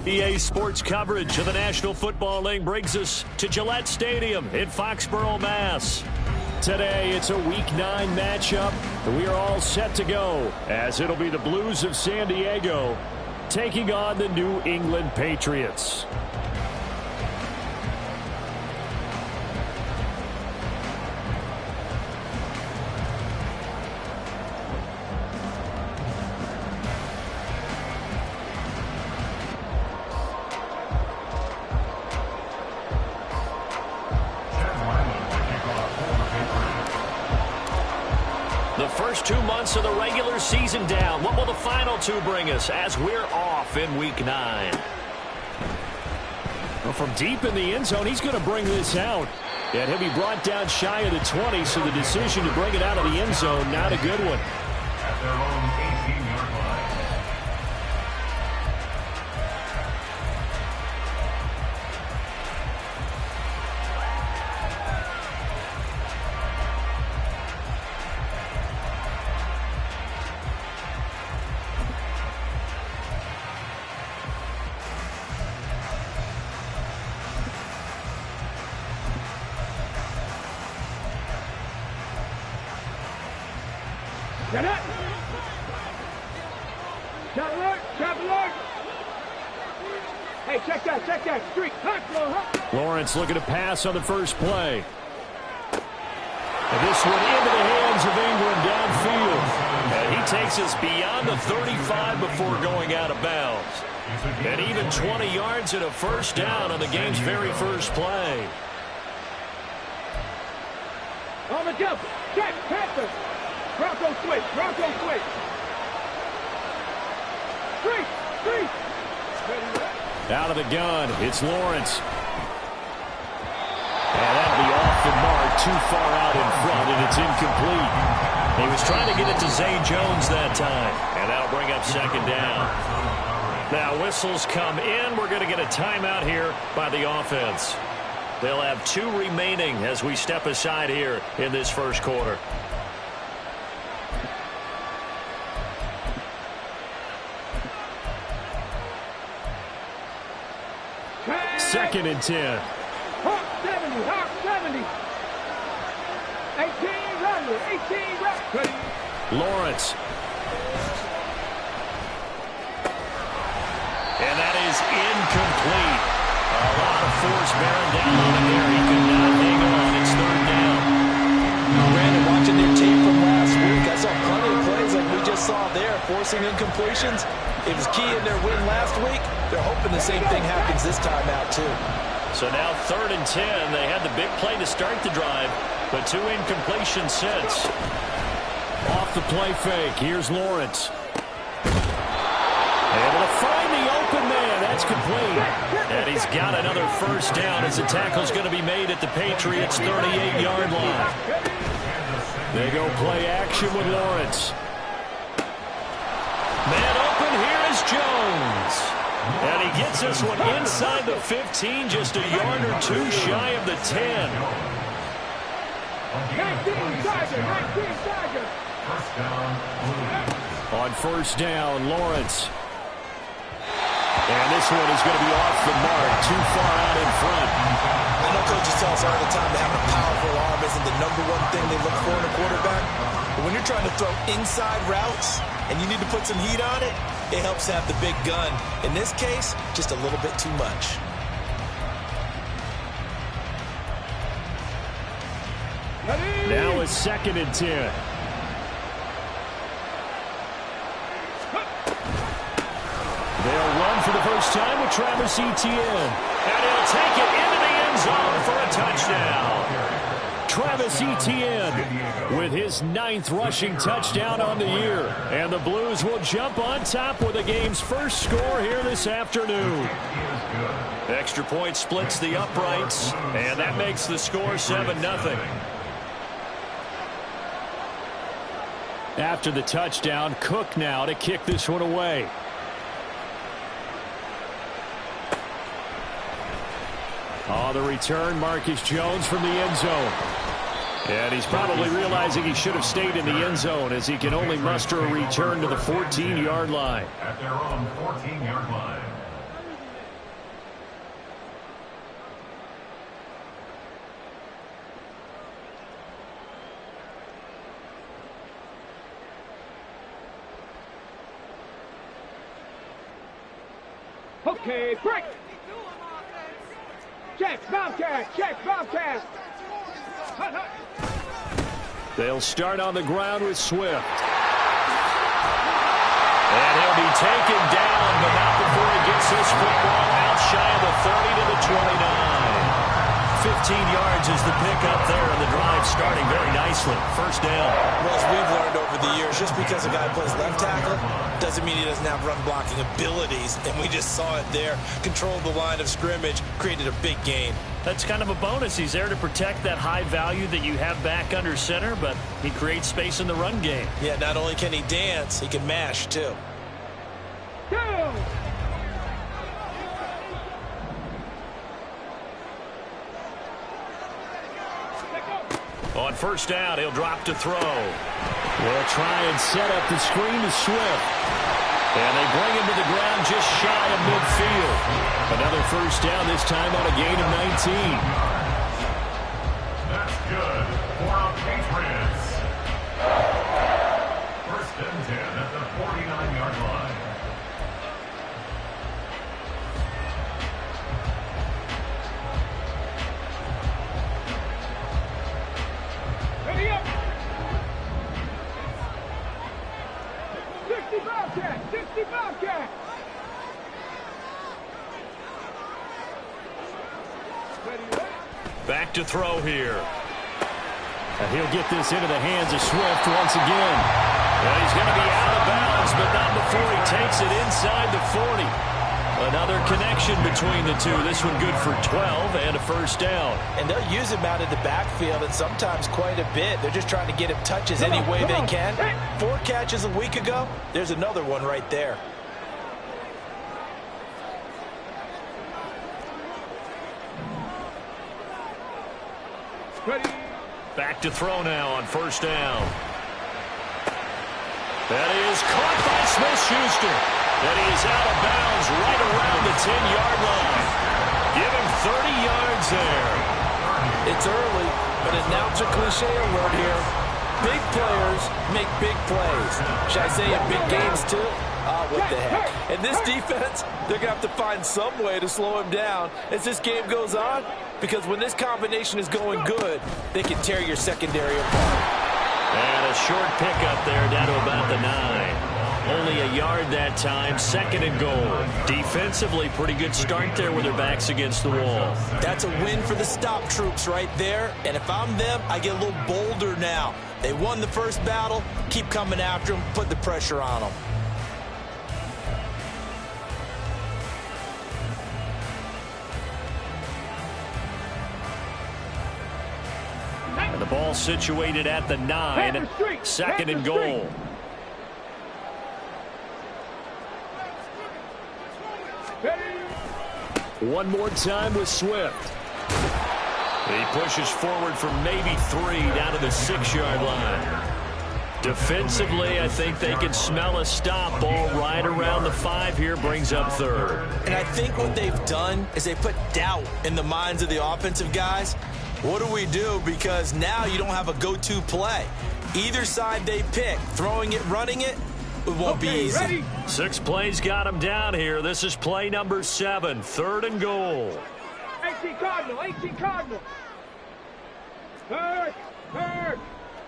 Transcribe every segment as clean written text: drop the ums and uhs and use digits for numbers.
EA Sports coverage of the National Football League brings us to Gillette Stadium in Foxborough, Mass. Today, it's a Week 9 matchup, and we are all set to go, as it'll be the Blues of San Diego taking on the New England Patriots. The first 2 months of the regular season down. What will the final 2 bring us as we're off in Week 9? Well, from deep in the end zone, he's going to bring this out. And he'll be brought down shy of the 20, so the decision to bring it out of the end zone, not a good one. At their own 18-yard line. Get it! Trap alert! Hey, check that, streak, Lawrence looking to pass on the first play. And this one into the hands of Ingram downfield. And he takes us beyond the 35 before going out of bounds. And even 20 yards and a first down on the game's very first play. On the jump, check, Panther! Bronco switch. Three. Out of the gun, it's Lawrence. And that'll be off the mark, too far out in front, and it's incomplete. He was trying to get it to Zay Jones that time, and that'll bring up second down. Now whistles come in. We're going to get a timeout here by the offense. They'll have 2 remaining as we step aside here in this first quarter. Second and 10. Hawk 70. 18 runs. Lawrence. And that is incomplete. A lot of force bearing down on him there. He could not hang on. It's third down. Brandon, watching their tape from last week, I saw plenty of plays like we just saw there, forcing incompletions. It was key in their win last week. They're hoping the same thing happens this time out, too. So now third and 10. They had the big play to start the drive, but 2 incompletions since. Off the play fake. Here's Lawrence. Able to find the open man. That's complete. And he's got another first down as the tackle's going to be made at the Patriots' 38-yard line. They go play action with Lawrence. Man open, here is Jones. And he gets this one inside the 15, just a yard or 2 shy of the 10. 19 Tiger. First down, Blues. On first down, Lawrence. And this one is going to be off the mark, too far out in front. I know coaches tell us all the time that having a powerful arm isn't the #1 thing they look for in a quarterback. But when you're trying to throw inside routes and you need to put some heat on it, it helps to have the big gun. In this case, just a little bit too much. Now it's second and 10. They'll run for the first time with Travis Etienne. And he'll take it into the end zone for a touchdown. Travis Etienne with his 9th rushing touchdown on the year. And the Blues will jump on top with the game's first score here this afternoon. Extra point splits the uprights, and that makes the score 7-0. After the touchdown, Cook now to kick this one away. On the return, Marcus Jones from the end zone. And he's probably realizing he should have stayed in the end zone as he can only muster a return to the 14-yard line. At their own 14-yard line. Okay, break. Check, Bobcat. Check, Bobcat. Hut, hut. They'll start on the ground with Swift. And he'll be taken down, but not before he gets this football out shy of the 30 to the 29. 15 yards is the pickup there, and the drive starting very nicely. First down. Well, as we've learned over the years, just because a guy plays left tackle doesn't mean he doesn't have run blocking abilities, and we just saw it there. Controlled the line of scrimmage, created a big gain. That's kind of a bonus. He's there to protect that high value that you have back under center, but he creates space in the run game. Yeah, not only can he dance, he can mash, too. Go! On first down, he'll drop to throw. We'll try and set up the screen to Swift. And they bring him to the ground just shy of midfield. Another first down, this time on a gain of 19. That's good for our Patriots. First and 10 at the 49-yard line. Ready up! 60 Bobcat! 60 Bobcat! Ready, ready. Back to throw here. And he'll get this into the hands of Swift once again. Well, he's going to be out of bounds, but not before he takes it inside the 40. Another connection between the two. This one good for 12 and a first down. And they'll use him out of the backfield, and sometimes quite a bit. They're just trying to get him touches any way they can. 4 catches a week ago. There's another one right there. Ready. Back to throw now on first down. That is caught by Smith-Schuster. And he's out of bounds right around the 10-yard line. Give him 30 yards there. It's early, but announcer cliche alert here. Big players make big plays. Should I say in big games too? What the heck. And this defense, they're going to have to find some way to slow him down as this game goes on, because when this combination is going good, they can tear your secondary apart. And a short pickup there down to about the 9. Only a yard that time, second and goal. Defensively, pretty good start there with their backs against the wall. That's a win for the stop troops right there. And if I'm them, I get a little bolder now. They won the first battle. Keep coming after them. Put the pressure on them. And the ball situated at the 9. Second and goal. One more time with Swift. He pushes forward for maybe 3 down to the 6-yard line. Defensively, I think they can smell a stop. Ball right around the 5 here, brings up third. And I think what they've done is they put doubt in the minds of the offensive guys. What do we do? Because now you don't have a go-to play. Either side they pick, throwing it, running it, it won't be easy. Ready. 6 plays got him down here. This is play number 7, third and goal. 18 Cardinal, 18 Cardinal. Third.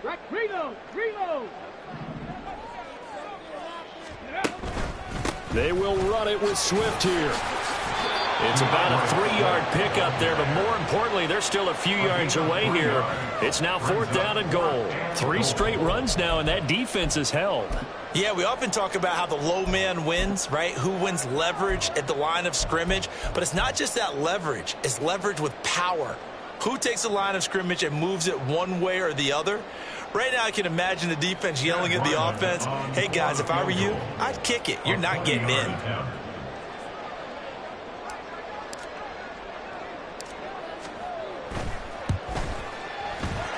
Right, reload. They will run it with Swift here. It's about a 3-yard pickup there, but more importantly, they're still a few yards away here. It's now 4th down and goal. 3 straight runs now, and that defense is held. Yeah, we often talk about how the low man wins, right? Who wins leverage at the line of scrimmage. But it's not just that leverage. It's leverage with power. Who takes the line of scrimmage and moves it one way or the other? Right now, I can imagine the defense yelling at the offense, hey, guys, if I were you, I'd kick it. You're not getting in.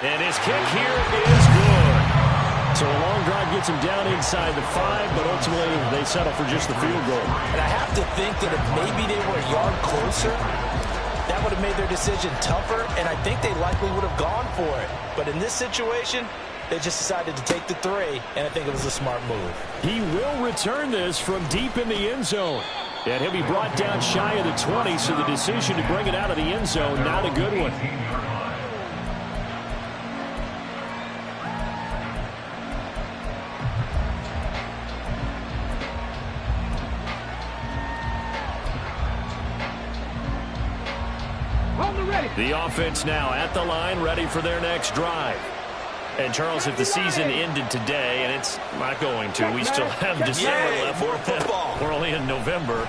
And his kick here is good. So a long drive gets him down inside the 5, but ultimately they settle for just the field goal. And I have to think that if maybe they were a yard closer, that would have made their decision tougher, and I think they likely would have gone for it. But in this situation, they just decided to take the 3, and I think it was a smart move. He will return this from deep in the end zone. And he'll be brought down shy of the 20, so the decision to bring it out of the end zone, not a good one. The offense now at the line, ready for their next drive. And, Charles, if the season ended today, and it's not going to, we still have December left. More football. We're only in November.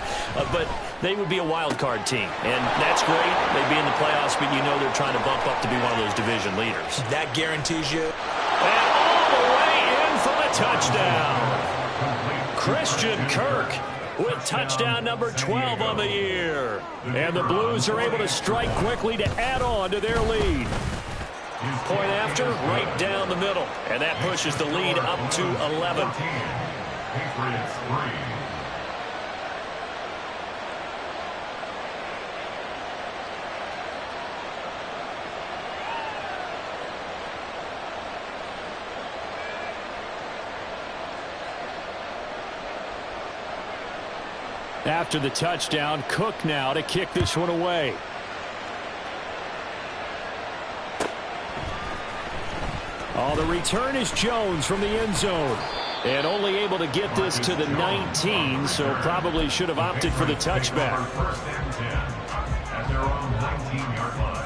But they would be a wild card team. And that's great. They'd be in the playoffs, but you know they're trying to bump up to be one of those division leaders. That guarantees you. And all the way in for the touchdown. Christian Kirk with touchdown number 12 on the year. And the Blues are able to strike quickly to add on to their lead. Point after, right down the middle. And that pushes the lead up to 11. Patriots 3. After the touchdown, Cook now to kick this one away. Oh, the return is Jones from the end zone. And only able to get this to the 19, so probably should have opted for the touchback. First and 10 at their own 19-yard line.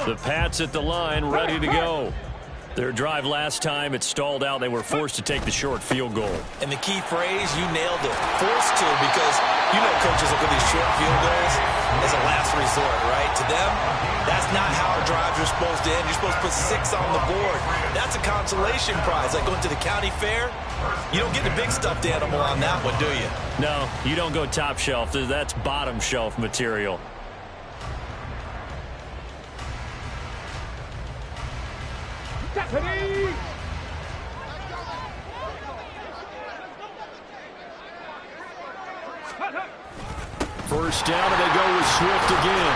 The Pats at the line, ready to go. Their drive last time, it stalled out. They were forced to take the short field goal. And the key phrase, you nailed it. Forced to, because you know coaches look at these short field goals as a last resort, right? To them, that's not how our drives are supposed to end. You're supposed to put 6 on the board. That's a consolation prize. Like going to the county fair, you don't get the big stuffed animal on that one, do you? No, you don't go top shelf. That's bottom shelf material. First down, and they go with Swift again.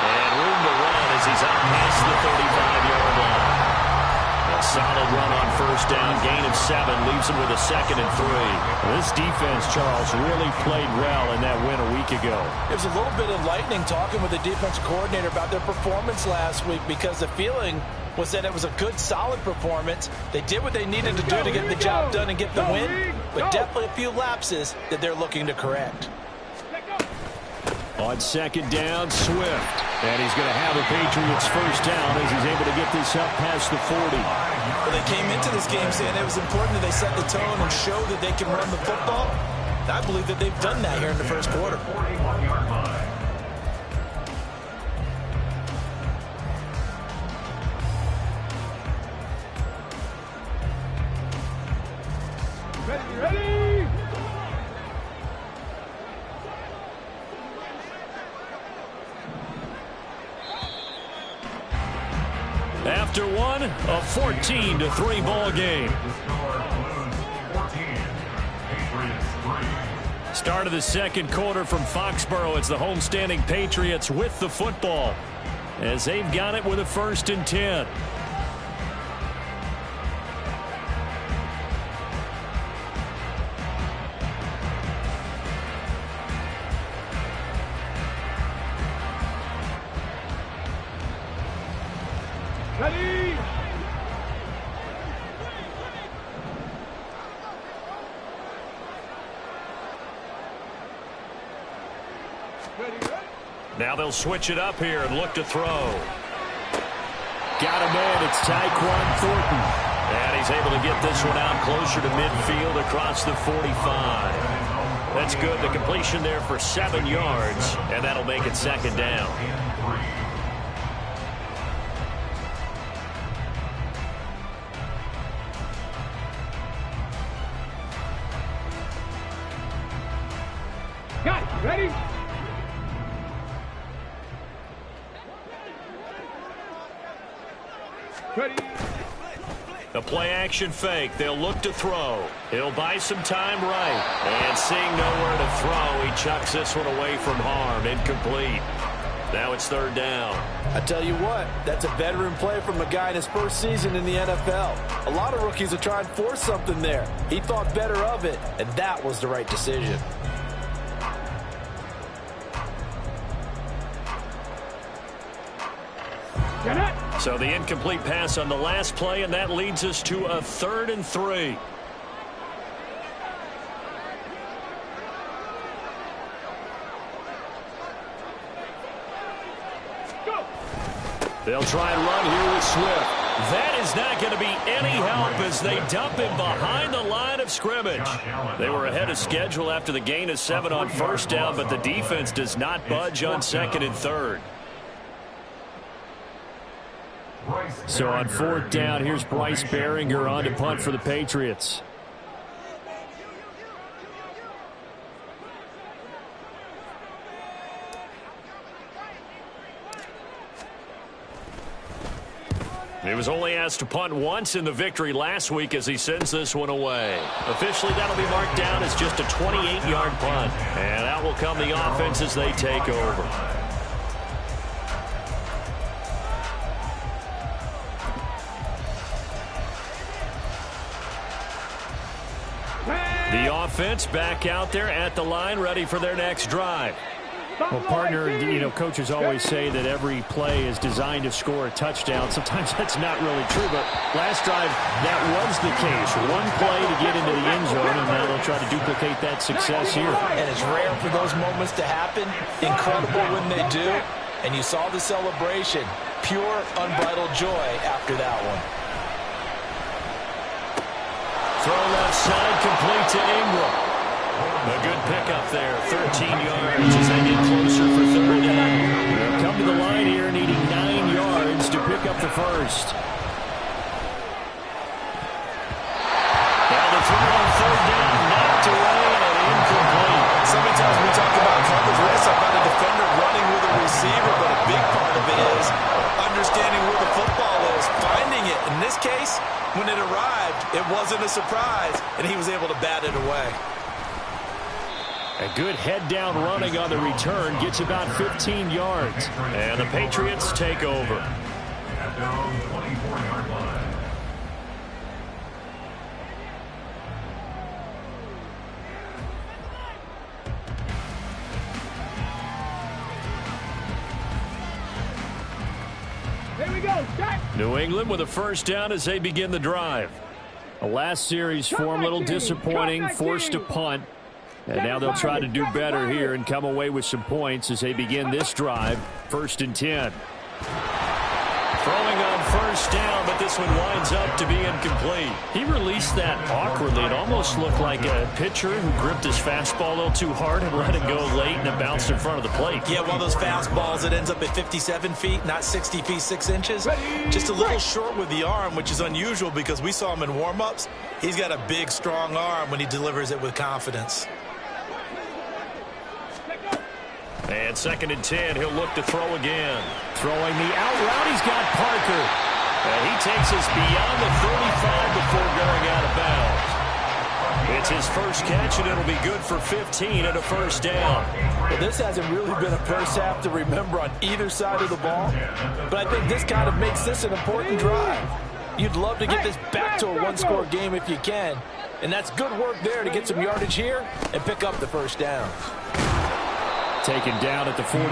And room to run as he's out past the 35-yard line. A solid run on first down, gain of 7, leaves him with a 2nd and 3. This defense, Charles, really played well in that win a week ago. There was a little bit of lightning talking with the defensive coordinator about their performance last week, because the feeling was that it was a good, solid performance. They did what they needed to do to get the job done and get the win, but definitely a few lapses that they're looking to correct. On second down, Swift. And he's going to have a Patriots first down as he's able to get this up past the 40. Well, they came into this game saying it was important that they set the tone and show that they can run the football. I believe that they've done that here in the first quarter. 41-yard line. Ready! After one, a 14-3 ball game. Start of the second quarter from Foxborough. It's the homestanding Patriots with the football as they've got it with a 1st and 10. Ready! Now they'll switch it up here and look to throw. Got him in. It's Tyquan Thornton. And he's able to get this one out closer to midfield across the 45. That's good. The completion there for 7 yards, and that'll make it 2nd down. Got it. Ready? Ready? A play-action fake. They'll look to throw. He'll buy some time right. And seeing nowhere to throw, he chucks this one away from harm. Incomplete. Now it's third down. I tell you what, that's a veteran play from a guy in his first season in the NFL. A lot of rookies are trying to force something there. He thought better of it, and that was the right decision. So the incomplete pass on the last play, and that leads us to a 3rd and 3. They'll try and run here with Swift. That is not going to be any help as they dump him behind the line of scrimmage. They were ahead of schedule after the gain of 7 on first down, but the defense does not budge on 2nd and 3rd. So on 4th down, here's Bryce Behringer on to punt for the Patriots. He was only asked to punt once in the victory last week as he sends this one away. Officially, that'll be marked down as just a 28-yard punt. And out will come the offense as they take over. The offense back out there at the line, ready for their next drive. Well, partner, you know, coaches always say that every play is designed to score a touchdown. Sometimes that's not really true, but last drive, that was the case. One play to get into the end zone, and now they'll try to duplicate that success here. And it's rare for those moments to happen. Incredible when they do. And you saw the celebration. Pure, unbridled joy after that one. Throw left side, complete to Ingram. A good pickup there, 13 yards as they get closer for 3rd down. They'll come to the line here needing 9 yards to pick up the first. Now the throw on 3rd down, knocked away and incomplete. So many times we talk about coverage, we talk about a defender running with a receiver, but a big part of it is understanding where the football is, finding it. In this case, when it arrived, it wasn't a surprise, and he was able to bat it away. A good head-down running on the return gets about 15 yards. And the Patriots take over. At their own 24-yard line. Here we go, Jack. New England with a first down as they begin the drive. The last series for them a little disappointing, forced to punt. And now they'll try to do better here and come away with some points as they begin this drive. 1st and 10. Throwing on first down, but this one winds up to be incomplete. He released that awkwardly. It almost looked like a pitcher who gripped his fastball a little too hard and let it go late, and it bounced in front of the plate. Yeah, one of those fastballs that ends up at 57 feet, not 60 feet, 6 inches. Just a little short with the arm, which is unusual because we saw him in warm-ups. He's got a big, strong arm when he delivers it with confidence. And 2nd and 10, he'll look to throw again. Throwing the out route, he's got Parker. And he takes us beyond the 35 before going out of bounds. It's his first catch, and it'll be good for 15 and a first down. Well, this hasn't really been a first half to remember on either side of the ball, but I think this kind of makes this an important drive. You'd love to get this back to a one-score game if you can, and that's good work there to get some yardage here and pick up the first down. Taken down at the 42.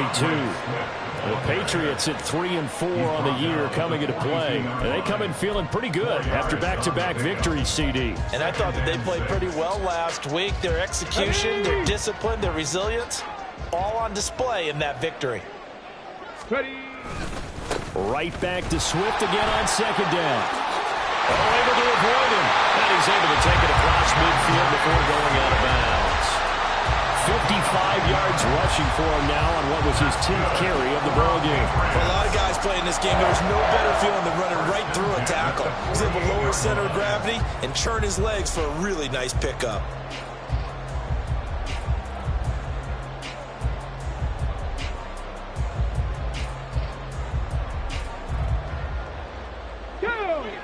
The Patriots at 3-4 on the year coming into play. And they come in feeling pretty good after back-to-back victories, CD. And I thought that they played pretty well last week. Their execution, their discipline, their resilience, all on display in that victory. Right back to Swift again on 2nd down. Able to avoid him. And he's able to take it across midfield before going out of bounds. 55 yards rushing for him now on what was his 10th carry of the ball game. For a lot of guys playing this game, there's no better feeling than running right through a tackle. He's able to lower his center of gravity and churn his legs for a really nice pickup.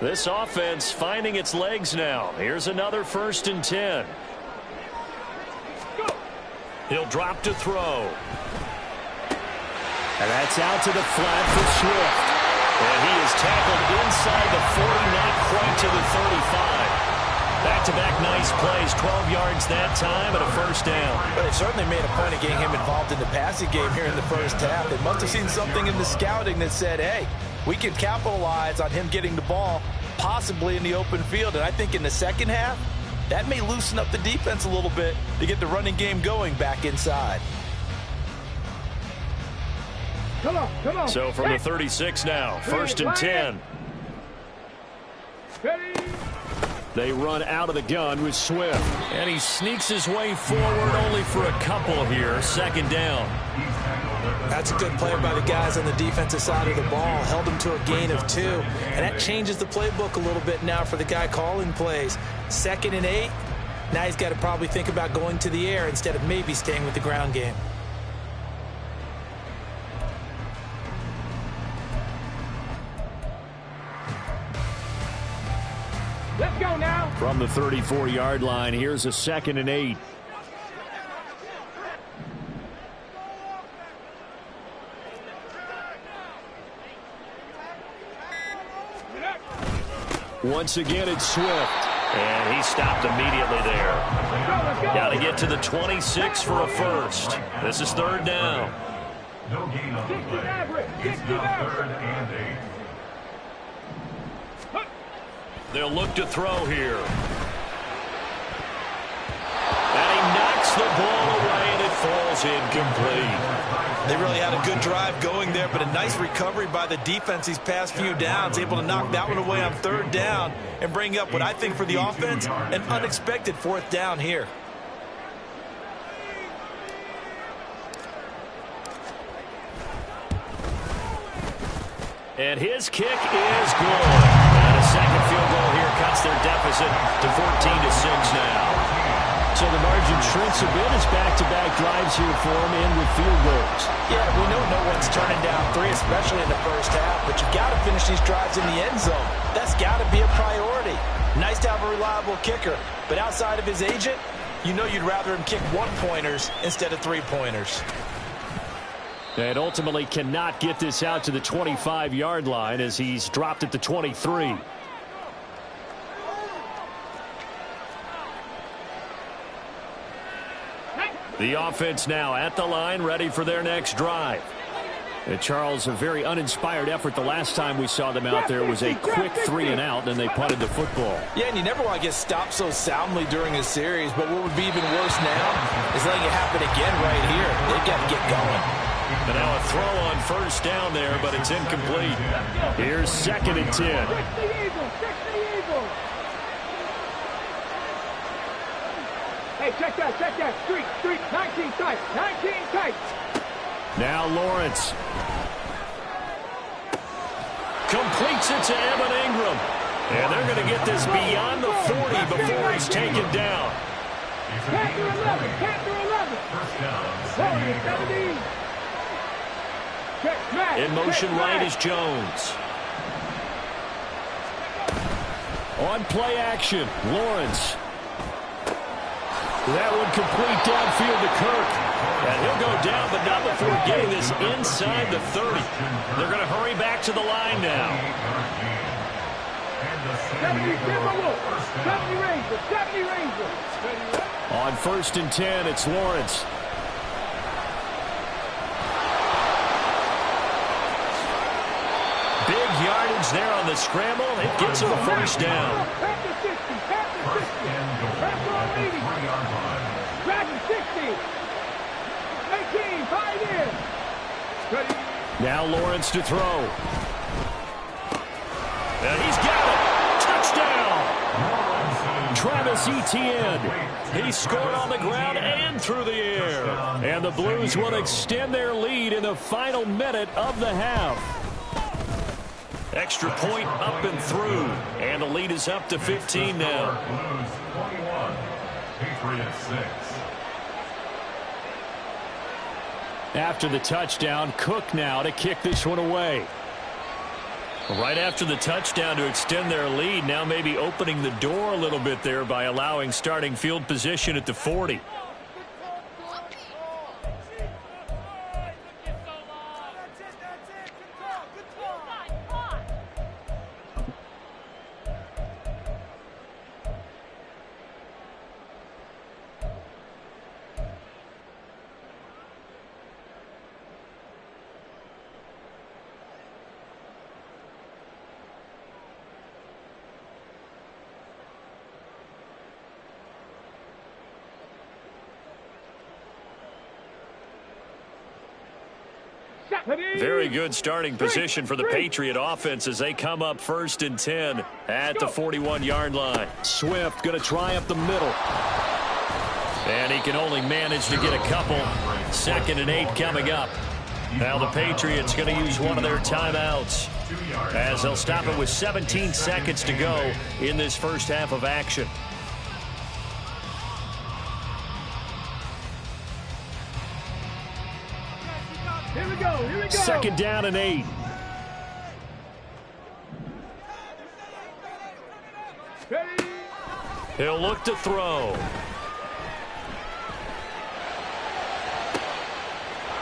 This offense finding its legs now. Here's another 1st and 10. He'll drop to throw. And that's out to the flat for Swift. And he is tackled inside the 40, not quite to the 35. Back-to-back nice plays, 12 yards that time and a 1st down. But they certainly made a point of getting him involved in the passing game here in the first half. They must have seen something in the scouting that said, hey, we can capitalize on him getting the ball possibly in the open field. And I think in the second half, that may loosen up the defense a little bit to get the running game going back inside. Come on. So from the 36 now, 1st and 10. Ready. They run out of the gun with Swift. And he sneaks his way forward only for a couple here. 2nd down. That's a good play by the guys on the defensive side of the ball. Held him to a gain of 2. And that changes the playbook a little bit now for the guy calling plays. 2nd and 8. Now he's got to probably think about going to the air instead of maybe staying with the ground game. Let's go now. From the 34-yard line, here's a 2nd and 8. Once again, it's Swift. And he stopped immediately there. Got to get to the 26 for a 1st. This is 3rd down. No gain on the play. It's now 3rd and 8. They'll look to throw here. And he knocks the ball away, and it falls incomplete. They really had a good drive going there, but a nice recovery by the defense these past few downs, able to knock that one away on 3rd down and bring up what I think for the offense, an unexpected 4th down here. And his kick is good. And a 2nd field goal here cuts their deficit to 14-6 now. So the margin shrinks a bit as back-to-back drives here for him in with field goals. Yeah, we know no one's turning down 3, especially in the first half, but you've got to finish these drives in the end zone. That's got to be a priority. Nice to have a reliable kicker, but outside of his agent, you know you'd rather him kick 1-pointers instead of 3-pointers. And ultimately cannot get this out to the 25-yard line as he's dropped at the 23. The offense now at the line, ready for their next drive. And Charles, a very uninspired effort. The last time we saw them out there was a quick 3-and-out, and they punted the football. Yeah, and you never want to get stopped so soundly during a series, but what would be even worse now is letting it happen again right here. They've got to get going. And now a throw on 1st down there, but it's incomplete. Here's 2nd and 10. Fix the Eagles. Hey, check that. Street. 19 tight. Now Lawrence. Completes it to Evan Ingram. And they're going to get this beyond the 40 before he's taken down. Panther 11. First down. Warriors 17. Check, smash. In motion Check, right smash. is Jones. On play action, Lawrence. That one complete downfield to Kirk. And he'll go down, but not before getting this inside the 30. They're going to hurry back to the line now. 70 Timberwolves. 70 Rangers. On 1st and 10, it's Lawrence. Big yardage there on the scramble. It gets him a 1st down. Panther 60. Panther on 80. Dragon 60. 18. 5 in. Ready. Now Lawrence to throw. And he's got it. Touchdown. Travis Etienne. He scored on the ground and through the air. And the Blues will extend their lead in the final minute of the half. Extra point up and through. And the lead is up to 15 now. Blues 21, Patriots 6. After the touchdown, Cook now to kick this one away. Right after the touchdown to extend their lead, now maybe opening the door a little bit there by allowing starting field position at the 40. Very good starting position for the Patriot offense as they come up 1st and 10 at the 41-yard line. Swift going to try up the middle. And he can only manage to get a couple. 2nd and 8 coming up. Now the Patriots going to use one of their timeouts as they'll stop it with 17 seconds to go in this first half of action. Here we go. 2nd down and 8. Ready. He'll look to throw.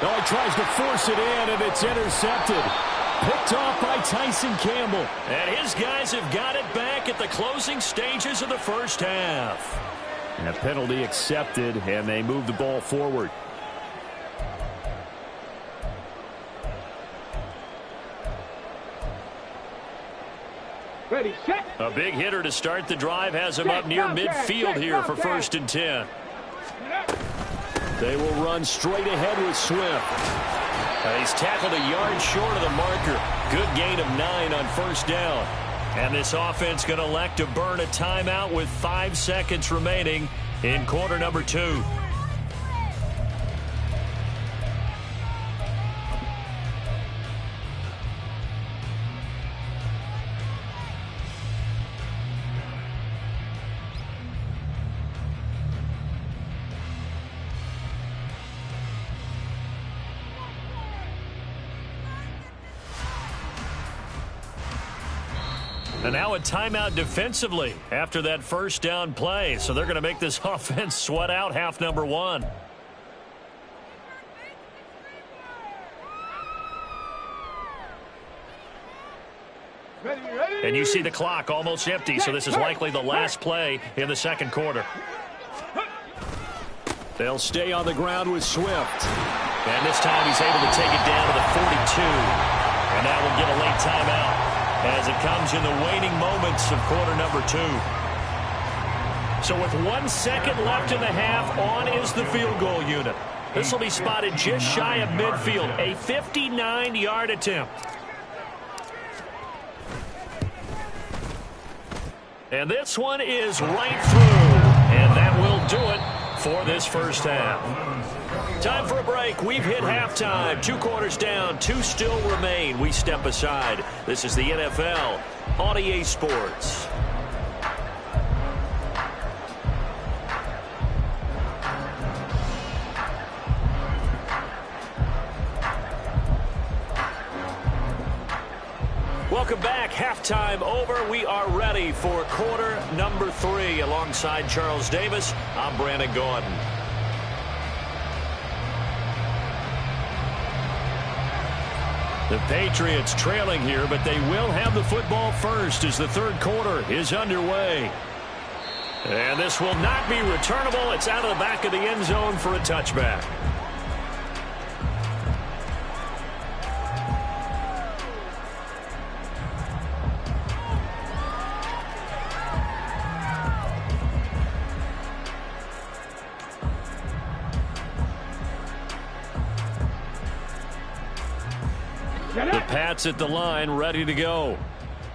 Oh, he tries to force it in, and it's intercepted. Picked off by Tyson Campbell. And his guys have got it back at the closing stages of the first half. And a penalty accepted, and they move the ball forward. Ready, set. A big hitter to start the drive has him up near midfield here for 1st and 10. They will run straight ahead with Swift. He's tackled a yard short of the marker. Good gain of 9 on 1st down. And this offense going to elect to burn a timeout with 5 seconds remaining in quarter number 2. And now a timeout defensively after that 1st down play. So they're going to make this offense sweat out half number 1. Ready. And you see the clock almost empty, so this is likely the last play in the 2nd quarter. They'll stay on the ground with Swift. And this time he's able to take it down to the 42. And that will get a late timeout as it comes in the waning moments of quarter number 2. So with 1 second left in the half, on is the field goal unit. This will be spotted just shy of midfield, a 59-yard attempt. And this one is right through, and that will do it for this first half. Time for a break. We've hit halftime. 2 quarters down. 2 still remain. We step aside. This is the NFL on EA Sports. Welcome back. Halftime over. We are ready for quarter number 3. Alongside Charles Davis, I'm Brandon Gordon. The Patriots trailing here, but they will have the football first as the 3rd quarter is underway. And this will not be returnable. It's out of the back of the end zone for a touchback. The Pats at the line, ready to go.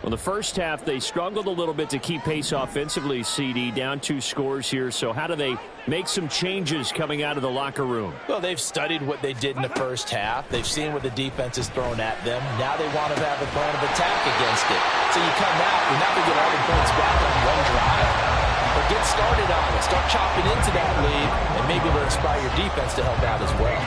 Well, the first half, they struggled a little bit to keep pace offensively, CD, down 2 scores here. So how do they make some changes coming out of the locker room? Well, they've studied what they did in the first half. They've seen what the defense has thrown at them. Now they want to have a plan of attack against it. So you come out, you're not going to get all the points back on one drive. But get started on it. Start chopping into that lead, and maybe it'll inspire your defense to help out as well.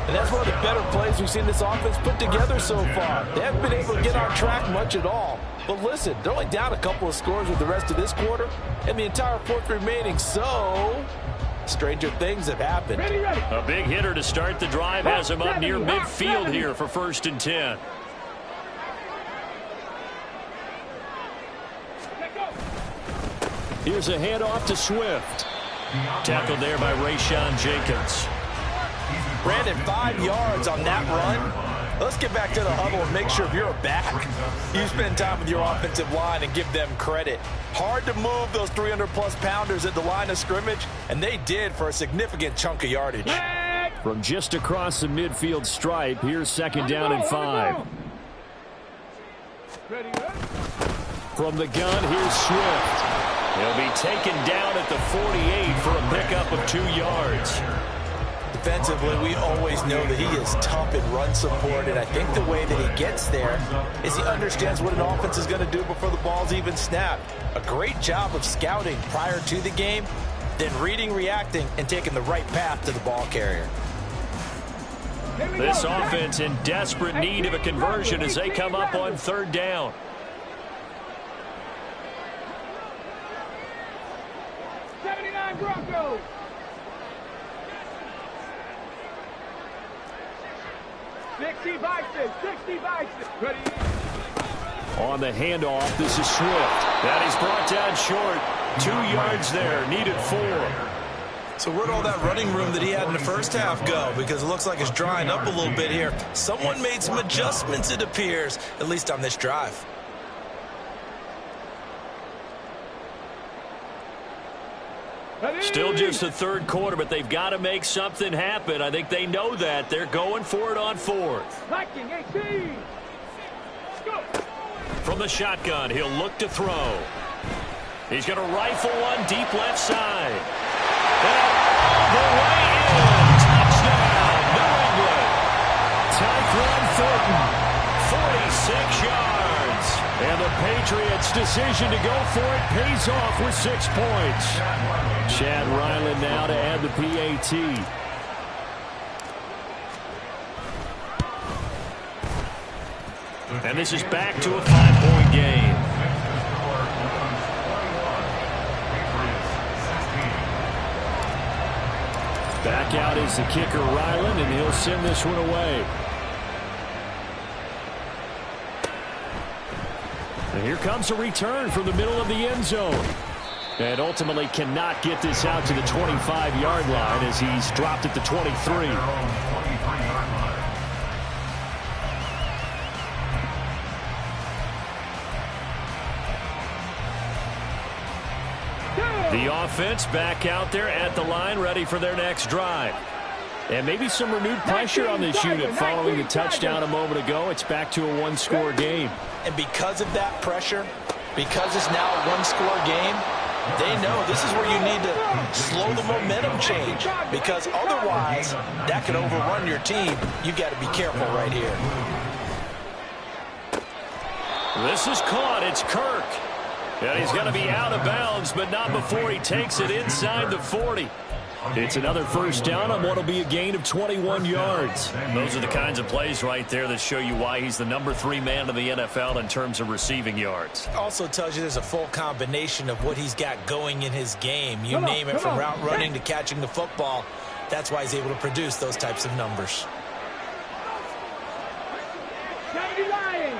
And that's one of the better plays we've seen this offense put together so far. They haven't been able to get on track much at all. But listen, they're only down a couple of scores with the rest of this quarter and the entire fourth remaining. So, stranger things have happened. A big hitter to start the drive has him up near midfield here for 1st and 10. Here's a handoff to Swift. Tackled there by Rayshon Jenkins. Brandon, 5 yards on that run. Let's get back to the huddle and make sure if you're a back, you spend time with your offensive line and give them credit. Hard to move those 300-plus pounders at the line of scrimmage, and they did for a significant chunk of yardage. From just across the midfield stripe, here's 2nd down and 5. From the gun, here's Swift. He'll be taken down at the 48 for a pickup of 2 yards. Defensively, we always know that he is tough in run support, and I think the way that he gets there is he understands what an offense is going to do before the ball's even snapped. A great job of scouting prior to the game, then reading, reacting, and taking the right path to the ball carrier. This offense in desperate need of a conversion as they come up on 3rd down. Broncos. Ready. On the handoff, this is Swift. That is brought down short. 2 yards there, needed 4. So where'd all that running room that he had in the first half go? Because it looks like it's drying up a little bit here. Someone made some adjustments, it appears, at least on this drive. Still just the 3rd quarter, but they've got to make something happen. I think they know that. They're going for it on 4th. From the shotgun, he'll look to throw. He's going to rifle one deep left side. And all the way in. Touchdown, New England. Tyquan Thornton, 46 yards. And the Patriots' decision to go for it pays off with 6 points. Chad Ryland now to add the PAT. And this is back to a 5-point game. Back out is the kicker, Ryland, and he'll send this one away. And here comes a return from the middle of the end zone. And ultimately cannot get this out to the 25-yard line as he's dropped at the 23. The offense back out there at the line, ready for their next drive. And maybe some renewed pressure on this unit following the touchdown a moment ago. It's back to a 1-score game. And because of that pressure, because it's now a 1-score game, they know this is where you need to slow the momentum change, because otherwise that could overrun your team. You've got to be careful right here. This is caught. It's Kirk. And he's going to be out of bounds, but not before he takes it inside the 40. It's another 1st down on what will be a gain of 21 yards. Those are the kinds of plays right there that show you why he's the number 3 man in the NFL in terms of receiving yards. Also tells you there's a full combination of what he's got going in his game. You name it, from route running to catching the football. That's why he's able to produce those types of numbers. 70 Lions.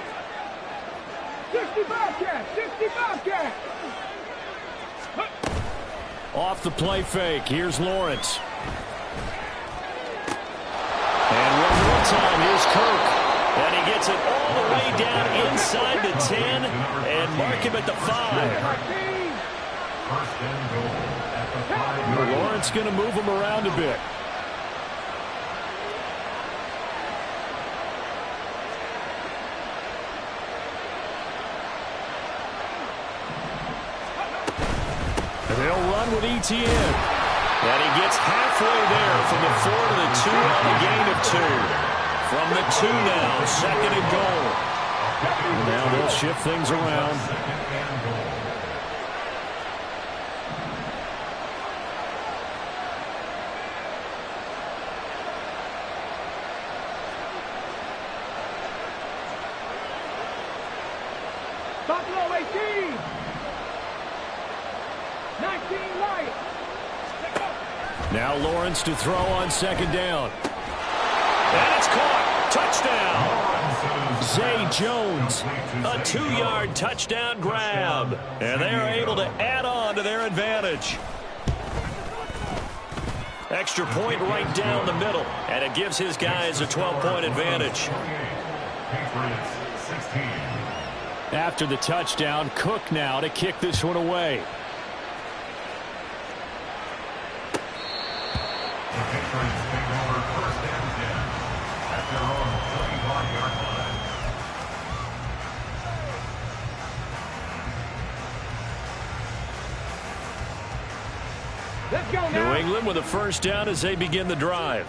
60 Bobcats. 60 Bobcats. Off the play fake. Here's Lawrence. And one more time, here's Kirk. And he gets it all the way down inside the 10 and mark him at the 5. Lawrence going to move him around a bit. They'll run with Etienne. And he gets halfway there from the 4 to the 2 on the gain of 2. From the 2 now, 2nd and goal. And now they'll shift things around. Buffalo 18. 19 Lions. Now Lawrence to throw on second down. And it's caught. Touchdown. Zay Jones, a 2-yard touchdown grab. And they are able to add on to their advantage. Extra point right down the middle. And it gives his guys a 12-point advantage. After the touchdown, Cook now to kick this one away. The Patriots take over first and 10 at their own 35-yard line. Let's go now. New England with a first down as they begin the drive.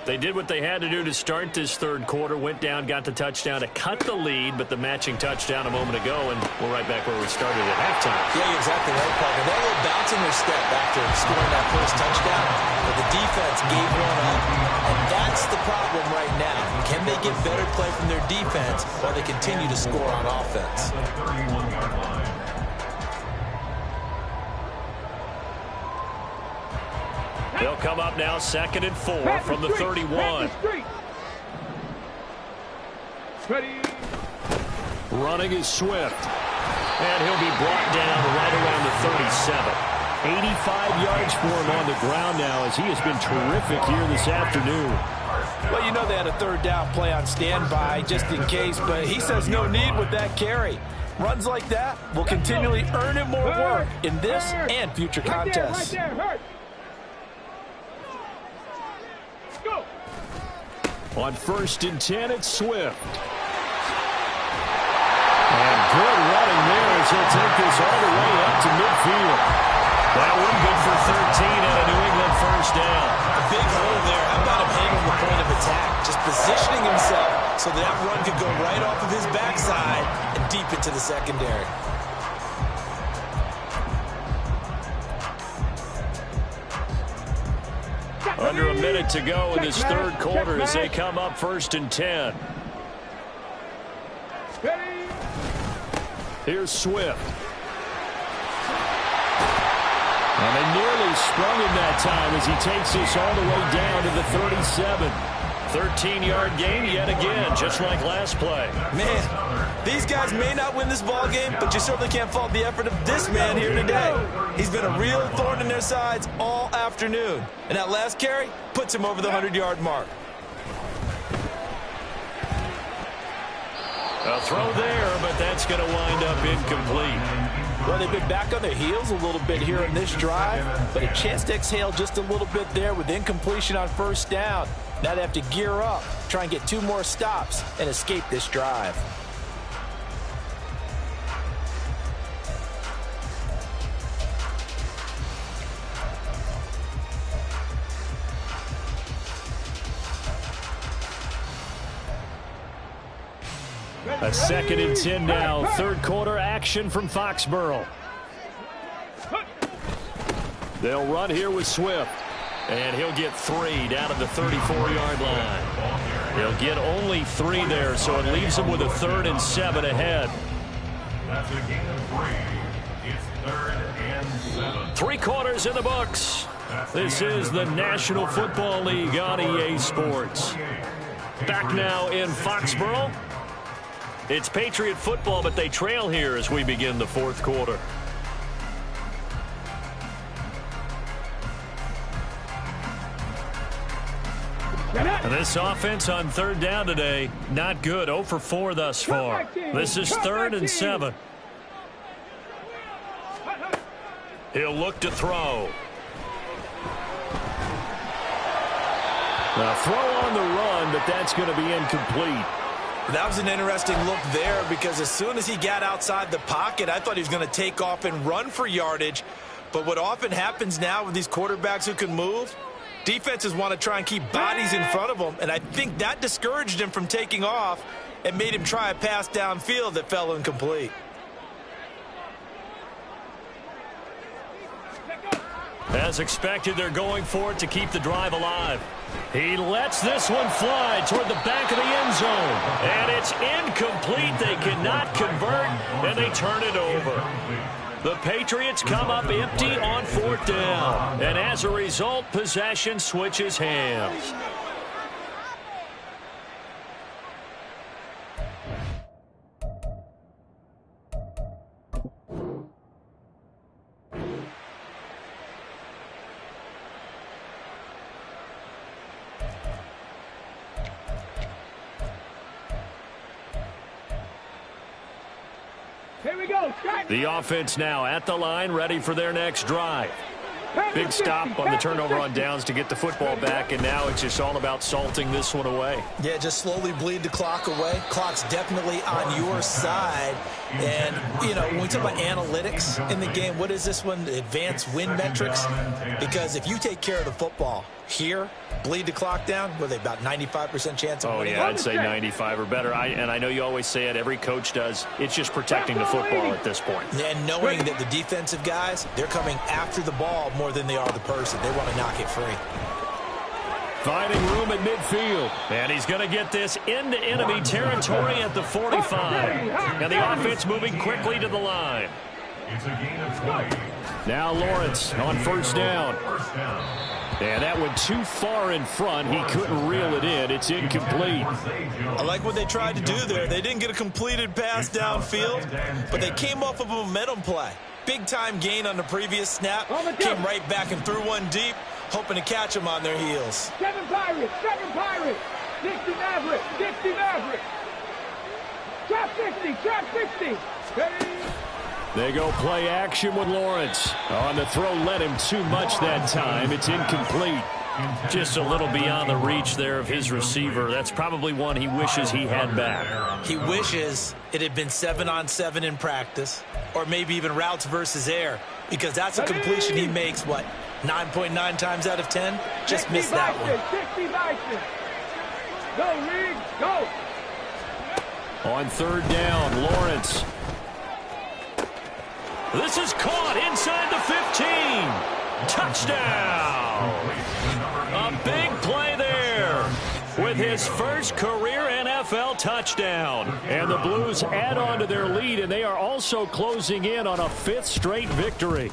They did what they had to do to start this third quarter, went down, got the touchdown to cut the lead, but the matching touchdown a moment ago, and we're right back where we started at halftime. Yeah, you're exactly right, Parker. They're a little bounce in their step after scoring that first touchdown, but the defense gave one up, and that's the problem right now. Can they get better play from their defense while they continue to score on offense? The 31-yard line. They'll come up now 2nd and 4 from the 31. Running is Swift. And he'll be brought down right around the 37. 85 yards for him on the ground now as he has been terrific here this afternoon. Well, you know they had a third down play on standby just in case, but he says no need with that carry. Runs like that will continually earn him more work in this and future contests. Right there. Go. On 1st and 10, it's Swift. And good running there as he'll take this all the way up to midfield. That one good for 13 and a New England first down. A big hole there. How about him handling the point of attack? Just positioning himself so that run could go right off of his backside and deep into the secondary. Under a minute to go in this third quarter as they come up 1st and 10. Here's Swift. And they nearly sprung him that time as he takes this all the way down to the 37. 13-yard gain yet again, just like last play. Man, these guys may not win this ball game, but you certainly can't fault the effort of this man here today. He's been a real thorn in their sides all afternoon. And that last carry puts him over the 100-yard mark. A throw there, but that's going to wind up incomplete. Well, they've been back on their heels a little bit here in this drive, but a chance to exhale just a little bit there with incompletion on first down. Now they have to gear up, try and get 2 more stops, and escape this drive. A 2nd and 10 now. Third quarter action from Foxborough. They'll run here with Swift. And he'll get 3 down at the 34-yard line. He'll get only 3 there, so it leaves him with a 3rd and 7 ahead. That's a gain of 3. It's 3rd and 7. 3 quarters in the books. This is the National Football League on EA Sports. Back now in Foxborough. It's Patriot football, but they trail here as we begin the fourth quarter. And this offense on third down today, not good. 0 for 4 thus far. This is 3rd and 7. He'll look to throw. Now throw on the run, but that's going to be incomplete. That was an interesting look there because as soon as he got outside the pocket, I thought he was going to take off and run for yardage. But what often happens now with these quarterbacks who can move, defenses want to try and keep bodies in front of them, and I think that discouraged him from taking off and made him try a pass downfield that fell incomplete. And As expected, they're going for it to keep the drive alive. He lets this one fly toward the back of the end zone. And it's incomplete. They cannot convert, and they turn it over. The Patriots come up empty on 4th down. And as a result, possession switches hands. Here we go. The offense now at the line, ready for their next drive. Big stop on the turnover on downs to get the football back, and now it's just all about salting this one away. Yeah, just slowly bleed the clock away. Clock's definitely on your side. And, you know, when we talk about analytics in the game, what is this one? Advanced win metrics? Because if you take care of the football here, bleed the clock down, what are they, about 95% chance of winning? Oh, yeah, I'd say 95 or better. And I know you always say it, every coach does. It's just protecting the football at this point. And knowing that the defensive guys, they're coming after the ball more than they are the person. They want to knock it free. Finding room at midfield. And he's going to get this into enemy territory at the 45. And the offense moving quickly to the line. It's a gain of 20. Now Lawrence on 1st down. And that went too far in front. He couldn't reel it in. It's incomplete. I like what they tried to do there. They didn't get a completed pass downfield, but they came off of a momentum play. Big-time gain on the previous snap. Came right back and threw one deep, hoping to catch them on their heels. 7 Pirates, 7 Pirates. 60 Maverick, 60 Maverick. Trap 60, trap 60. Ready? They go play action with Lawrence. On the throw, led him too much that time. It's incomplete. Just a little beyond the reach there of his receiver. That's probably one he wishes he had back. He wishes it had been 7-on-7 in practice, or maybe even routes versus air, because that's a completion he makes, what, 9.9 times out of 10? Just missed that one. 60 Bison. Go, Reed, go. On 3rd down, Lawrence. This is caught inside the 15. Touchdown. A big play there with his first career NFL touchdown. And the Blues add on to their lead, and they are also closing in on a 5th straight victory.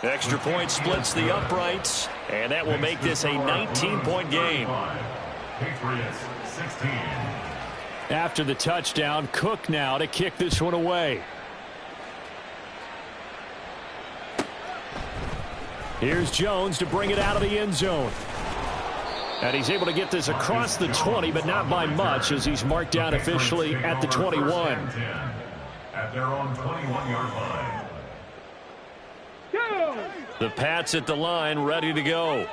Extra point splits the uprights, and that will make this a 19-point game. Patriots 16. After the touchdown, Cook now to kick this one away. Here's Jones to bring it out of the end zone. And he's able to get this across the 20, but not by much, as he's marked down officially at the 21. At their own 21-yard line. The Pats at the line, ready to go.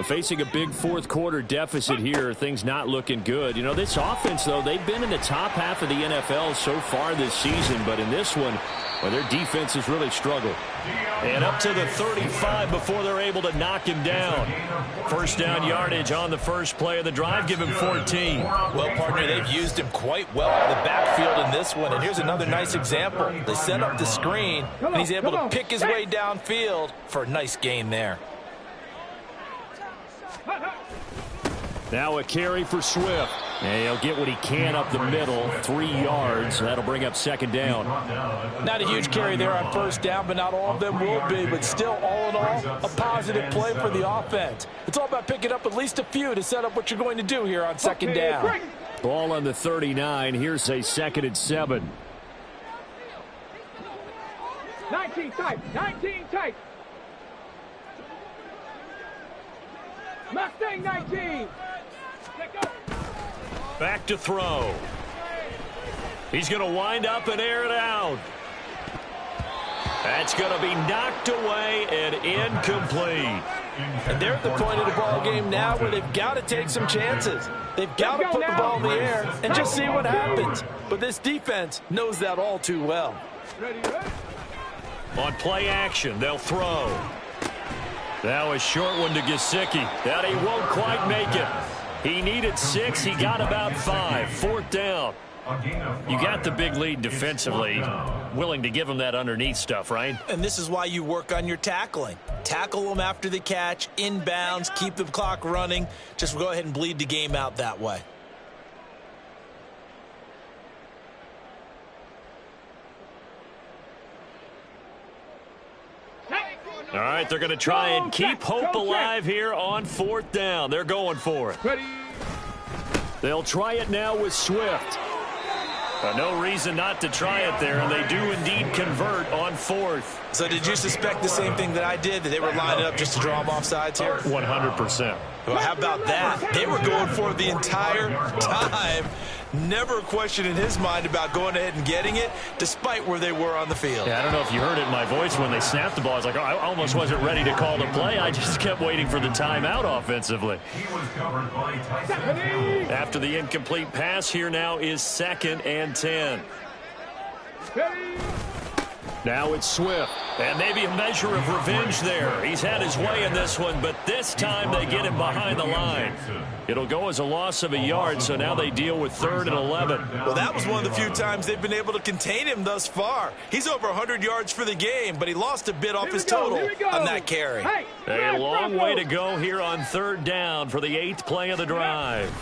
Facing a big 4th quarter deficit here, things not looking good. You know, this offense, though, they've been in the top half of the NFL so far this season, but in this one, well, their defense has really struggled. And up to the 35 before they're able to knock him down. 1st down yardage on the first play of the drive, give him 14. Well, partner, they've used him quite well out of the backfield in this one. And here's another nice example. They set up the screen, and he's able to pick his way downfield for a nice gain there. Now a carry for Swift. And he'll get what he can up the middle, 3 yards. That'll bring up 2nd down. Not a huge carry there on 1st down, but not all of them will be. But still, all in all, a positive play for the offense. It's all about picking up at least a few to set up what you're going to do here on 2nd down. Ball on the 39. Here's a 2nd and 7. 19 tight, 19 tight. Mustang 19. Back to throw. He's going to wind up and air it out. That's going to be knocked away and incomplete. And they're at the point of the ball game now where they've got to take some chances. They've got to put the ball in the air and just see what happens. But this defense knows that all too well. On play action, they'll throw. Now a short one to Gesicki. That he won't quite make it. He needed 6. He got about 5. 4th down. You got the big lead defensively, willing to give them that underneath stuff, right? And this is why you work on your tackling. Tackle them after the catch, inbounds, keep the clock running. Just go ahead and bleed the game out that way. All right, they're going to try and keep hope alive here on 4th down. They're going for it. They'll try it now with Swift. No reason not to try it there, and they do indeed convert on 4th. So did you suspect the same thing that I did, that they were lining up just to draw them off sides here? 100%. Well, how about that? They were going for it the entire time. Never a question in his mind about going ahead and getting it, despite where they were on the field. Yeah, I don't know if you heard it in my voice when they snapped the ball. I was like, oh, I almost wasn't ready to call the play. I just kept waiting for the timeout offensively. After the incomplete pass, here now is 2nd and 10. Now it's Swift. And maybe a measure of revenge there. He's had his way in this one, but this time they get him behind the line. It'll go as a loss of a yard, so now they deal with 3rd and 11. Well, that was one of the few times they've been able to contain him thus far. He's over 100 yards for the game, but he lost a bit off his total on that carry. A long way to go here on 3rd down for the 8th play of the drive.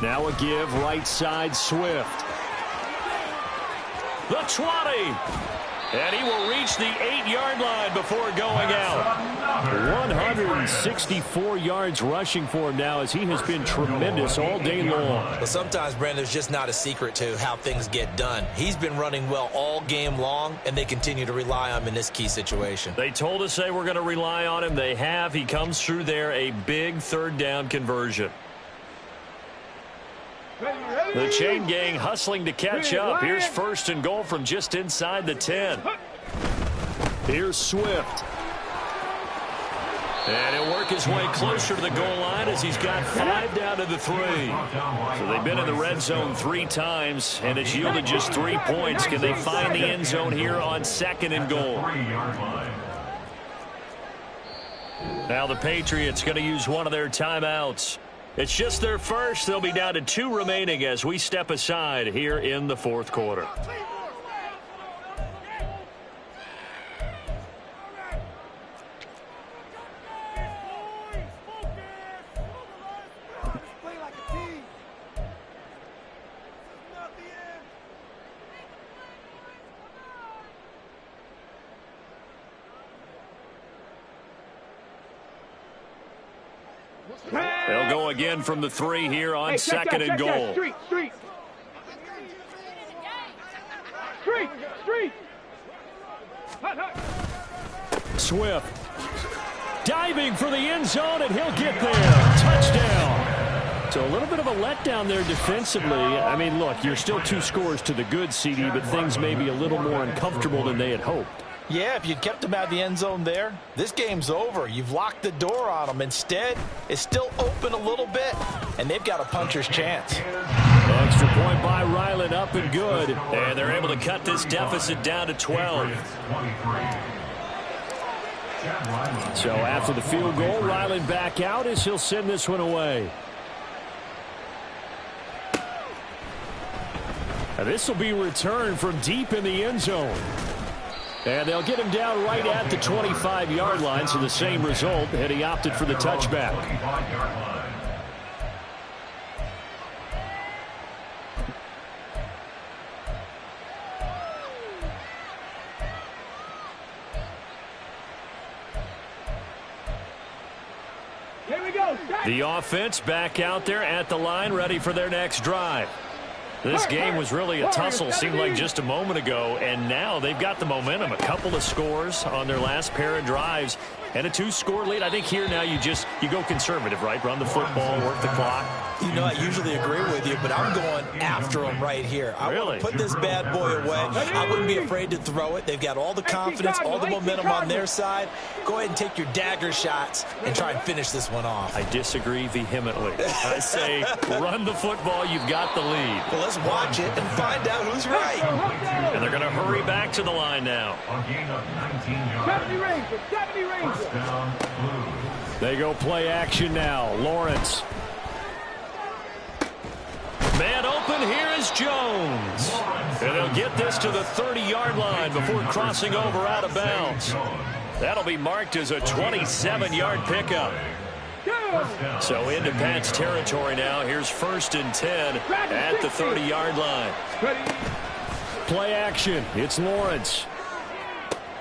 Now a give right side Swift. The 20. And he will reach the 8-yard line before going out. 164 yards rushing for him now, as he has been tremendous all day long. Well, sometimes, Brandon, there's just not a secret to how things get done. He's been running well all game long, and they continue to rely on him in this key situation. They told us they were going to rely on him. They have. He comes through there, a big 3rd down conversion. The chain gang hustling to catch up. Here's 1st and goal from just inside the 10. Here's Swift. And he'll work his way closer to the goal line as he's got 5 down to the 3. So they've been in the red zone 3 times, and it's yielded just 3 points. Can they find the end zone here on 2nd and goal? Now the Patriots going to use one of their timeouts. It's just their first. They'll be down to 2 remaining as we step aside here in the 4th quarter. They'll go again from the 3 here on 2nd and goal. Swift diving for the end zone, and he'll get there. Touchdown. So a little bit of a letdown there defensively. I mean, look, you're still 2 scores to the good, CD, but things may be a little more uncomfortable than they had hoped. Yeah, if you'd kept him out of the end zone there, this game's over. You've locked the door on him. Instead, it's still open a little bit, and they've got a puncher's chance. Extra point by Ryland, up and good. And they're able to cut this deficit down to 12. So after the field goal, Ryland back out as he'll send this one away. And this will be returned from deep in the end zone. And they'll get him down right at the 25-yard line, so the same result, and he opted for the touchback. Here we go. The offense back out there at the line, ready for their next drive. This game was really a tussle, seemed like just a moment ago, and now they've got the momentum. A couple of scores on their last pair of drives and a 2-score lead. I think here now you go conservative, right? Run the football, work the clock. You know, I usually agree with you, but I'm going after him right here. I want to put this bad boy away. I wouldn't be afraid to throw it. They've got all the confidence, all the momentum on their side. Go ahead and take your dagger shots and try and finish this one off. I disagree vehemently. I say run the football. You've got the lead. Well, let's watch it and find out who's right. And they're going to hurry back to the line now. 70 Rangers, 70 Rangers. They go play action now. Lawrence. Man open, here is is Jones. And they'll get this to the 30-yard line before crossing over out of bounds. That'll be marked as a 27-yard pickup. So into Pat's territory now. Here's 1st and 10 at the 30-yard line. Play action. It's Lawrence.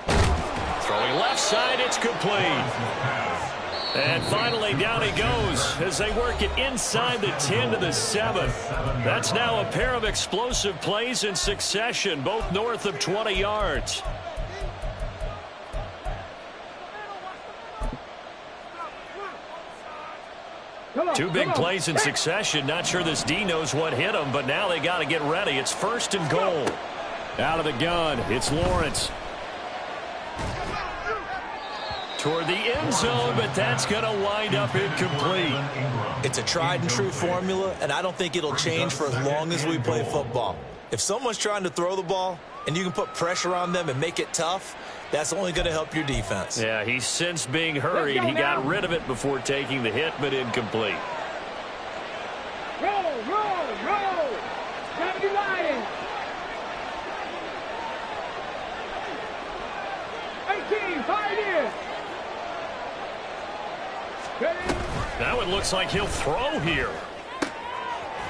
Throwing left side. It's complete. And finally, down he goes as they work it inside the 10 to the 7. That's now a pair of explosive plays in succession, both north of 20 yards. Two big plays in succession. Not sure this D knows what hit him, but now they got to get ready. It's 1st and goal. Out of the gun, it's Lawrence. Toward the end zone, but that's going to wind up incomplete. It's a tried-and-true formula, and I don't think it'll change for as long as we play football. If someone's trying to throw the ball and you can put pressure on them and make it tough, that's only going to help your defense. Yeah, he's since being hurried. He got rid of it before taking the hit, but incomplete. Roll, roll, roll. 70 Lions. 18, 5 in. Now it looks like he'll throw here.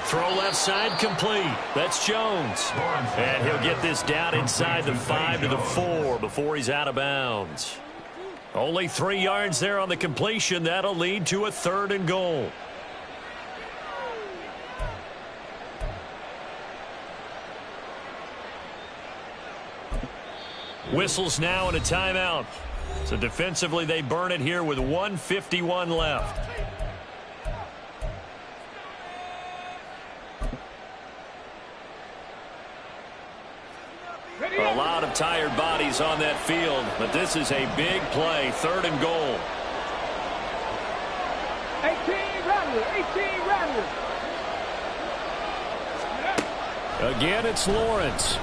Throw left side complete. That's Jones. And he'll get this down inside the 5 to the 4 before he's out of bounds. Only 3 yards there on the completion. That'll lead to a 3rd and goal. Whistles now and a timeout. So defensively they burn it here with 1:51 left. A lot of tired bodies on that field, but this is a big play. 3rd and goal. 18 Rattler, 18 Rattler. Again, it's Lawrence.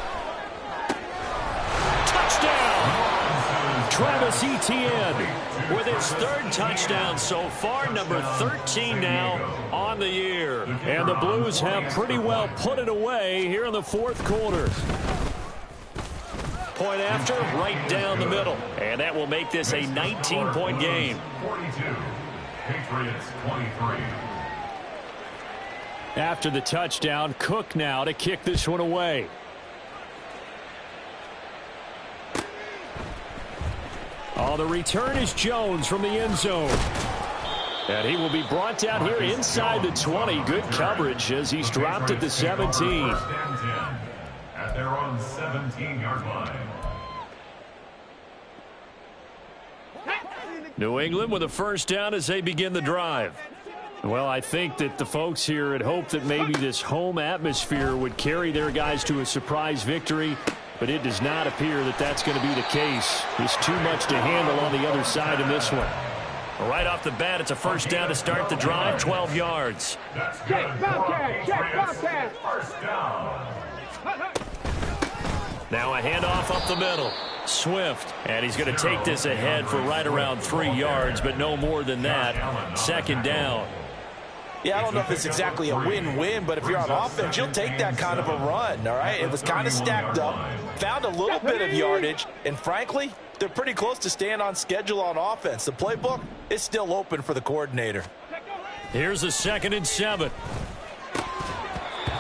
Touchdown! Travis Etienne with his 3rd touchdown so far, number 13 now on the year. And the Blues have pretty well put it away here in the 4th quarter. Point after, right down the middle. And that will make this a 19-point game. 42, Patriots 23. After the touchdown, Cook now to kick this one away. Oh, the return is Jones from the end zone. And he will be brought down here inside the 20. Good coverage as he's dropped at the 17. 1st and 10 at their own 17-yard line. New England with a 1st down as they begin the drive. Well, I think that the folks here had hoped that maybe this home atmosphere would carry their guys to a surprise victory, but it does not appear that that's going to be the case. There's too much to handle on the other side in this one. Right off the bat, it's a 1st down to start the drive, 12 yards. Check Bobcat, check Bobcat. 1st down. Now a handoff up the middle. Swift, and he's going to take this ahead for right around 3 yards, but no more than that. 2nd down. Yeah, I don't know if it's exactly a win-win, but if you're on offense, you'll take that kind of a run, all right? It was kind of stacked up, found a little bit of yardage, and frankly, they're pretty close to staying on schedule on offense. The playbook is still open for the coordinator. Here's a 2nd and 7.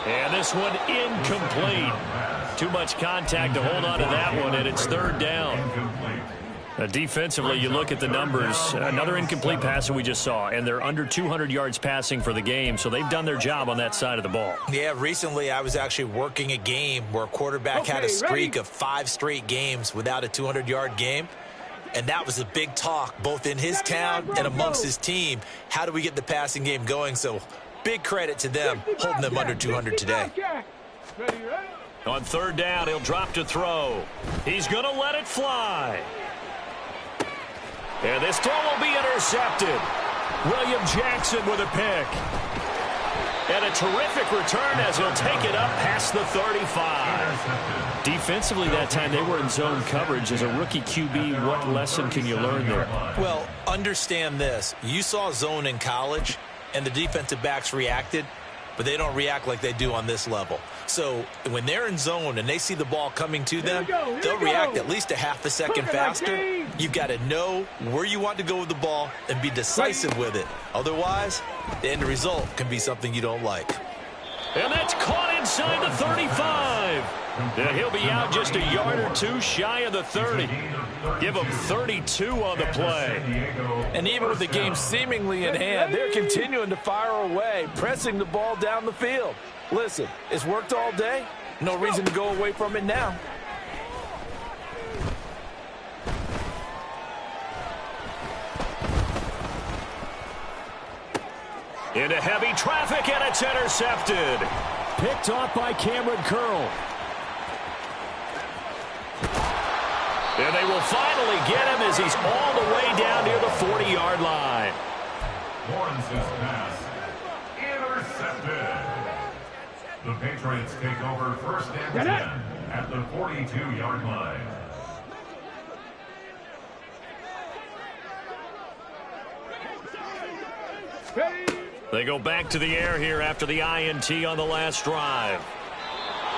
And this one incomplete. Too much contact to hold on to that one, and it's 3rd down. Defensively, you look at the numbers. Another incomplete pass that we just saw, and they're under 200 yards passing for the game, so they've done their job on that side of the ball. Yeah, recently I was actually working a game where a quarterback had a streak of 5 straight games without a 200-yard game, and that was a big talk both in his town and amongst his team. How do we get the passing game going? So big credit to them holding them under 200 today. On 3rd down, he'll drop to throw. He's going to let it fly. And this throw will be intercepted. William Jackson with a pick. And a terrific return as he'll take it up past the 35. Defensively that time, they were in zone coverage. As a rookie QB, what lesson can you learn there? Well, understand this. You saw zone in college, and the defensive backs reacted. but they don't react like they do on this level. So when they're in zone and they see the ball coming to them, they'll react at least a half a second faster. You've got to know where you want to go with the ball and be decisive with it. Otherwise, the end result can be something you don't like. And that's caught inside the 35. And he'll be out just a yard or two shy of the 30. Give him 32 on the play. And even with the game seemingly in hand, they're continuing to fire away, pressing the ball down the field. Listen, it's worked all day. No reason to go away from it now. Into heavy traffic, and it's intercepted. Picked off by Cameron Curl. And they will finally get him as he's all the way down near the 40-yard line. Lawrence's pass intercepted. The Patriots take over first and 10 at the 42-yard line. They go back to the air here after the INT on the last drive.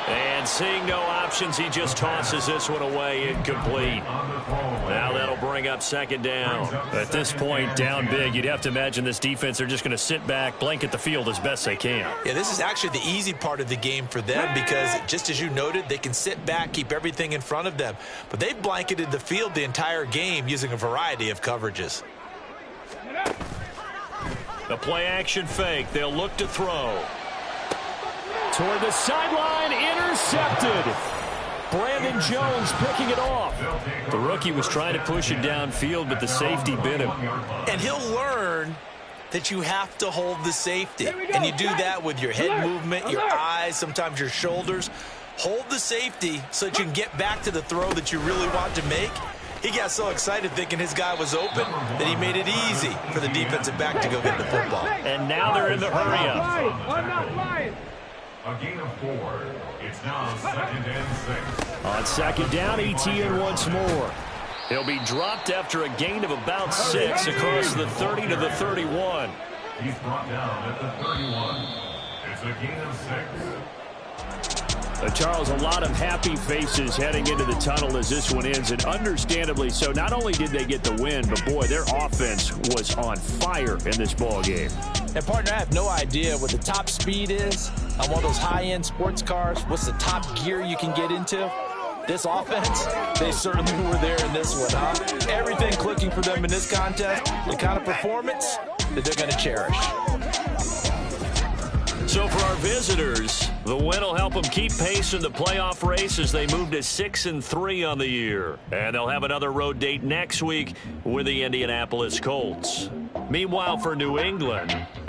And seeing no options, he just tosses this one away incomplete. Now that'll bring up second down. At this point, down big, you'd have to imagine this defense are just going to sit back, blanket the field as best they can. Yeah, this is actually the easy part of the game for them because, just as you noted, they can sit back, keep everything in front of them. But they've blanketed the field the entire game using a variety of coverages. The play-action fake. They'll look to throw. Toward the sideline, intercepted. Brandon Jones picking it off. The rookie was trying to push it downfield, but the safety bit him. And he'll learn that you have to hold the safety. And you do that with your head movement, your eyes, sometimes your shoulders. Hold the safety so that you can get back to the throw that you really want to make. He got so excited thinking his guy was open that he made it easy for the defensive back to go get the football. And now they're in the hurry-up. I'm not lying. A gain of 4. It's now 2nd and 6. On second down, ETN once more. He'll be dropped after a gain of about 6 across the 30 to the 31. He's brought down at the 31. It's a gain of 6. Charles, a lot of happy faces heading into the tunnel as this one ends, and understandably so. Not only did they get the win, but, boy, their offense was on fire in this ball game. And, partner, I have no idea what the top speed is on one of those high-end sports cars. What's the top gear you can get into? This offense, they certainly were there in this one, huh? Everything clicking for them in this contest, the kind of performance that they're going to cherish. So for our visitors, the win will help them keep pace in the playoff race as they move to 6-3 on the year. And they'll have another road date next week with the Indianapolis Colts. Meanwhile, for New England,